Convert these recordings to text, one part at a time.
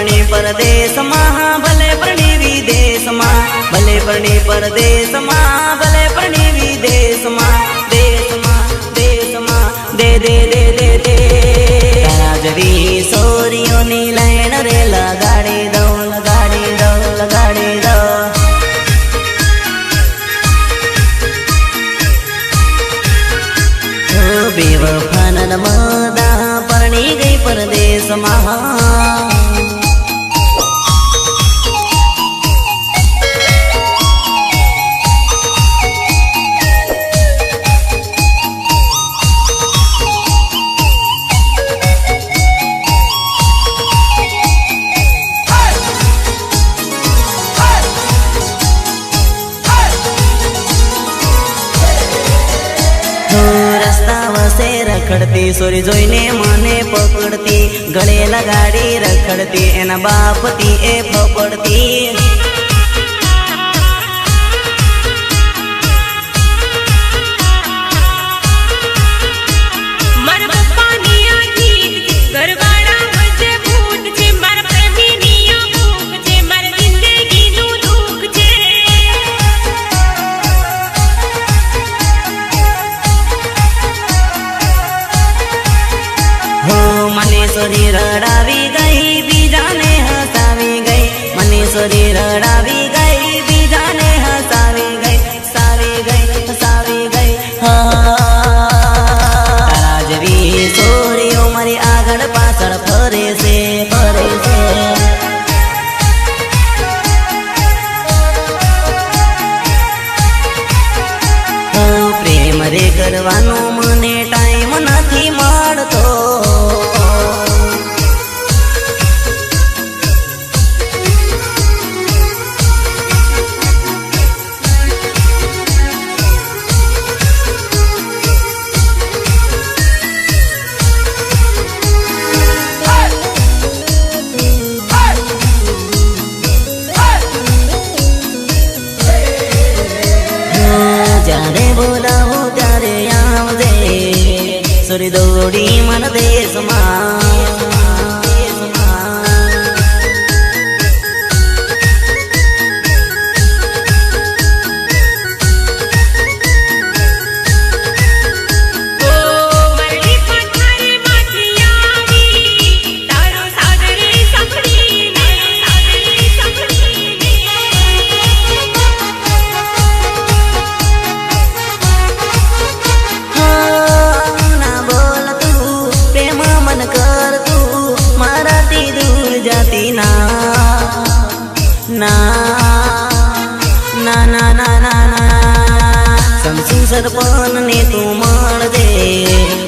પરણી પરદેશમાં ભલે પરણી વિદેશમાં ભલે પરણી પરદેશમાં ભલે પરણી વિદેશમાં દેશમાં દેશમાં દે દે દે દે દે રાજવી સોરીઓની લાઈન રે લગાડી દઉં લગાડી દઉં લગાડી દઉં બેવફાન મદા પરણી ગઈ પરદેશમાં રખડતી સોરી જોઈને મને પકડતી ગળે લગાડી રખડતી એના બાપથી એ ફપડતી મનેશ્વરી રડાવી ગઈ બીજાને હસાવી ગઈ મનેશ્વરી રડાવી ગઈ બીજાને હસાવી ગઈ સાવી ગઈ હસાવી ગઈ રાજવી સોરીઓ મારી આગળ પાછળ ફરે છે ફરે છે પ્રેમ રે કરવાનો મને ટાઈમ નથી મળતો બોલાવો ત્યારે આવજે સોરી દોડી મન દેશમાં સરપન ને તું મળજે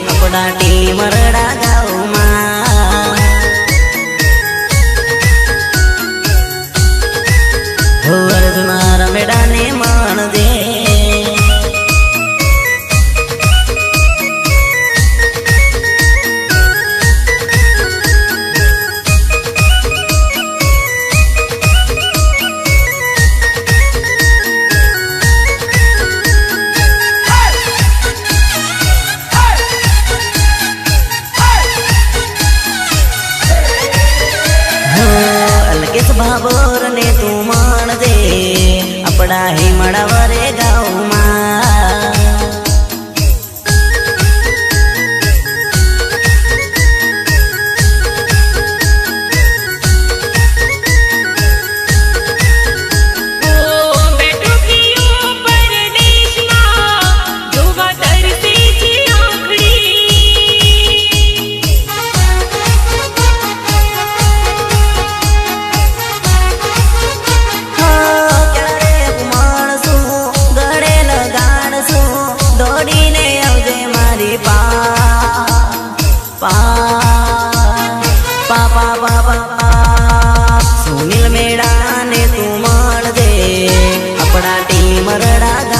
આપણા ટીમ રડા ગામમાં અર્જુના રમેડા ને મળજે ભાભોર ને તું મળજે આપણા હિમડા વરે ગામમાં સુનિલ મેડા ને તું મળજે આપણા ટીમ રડા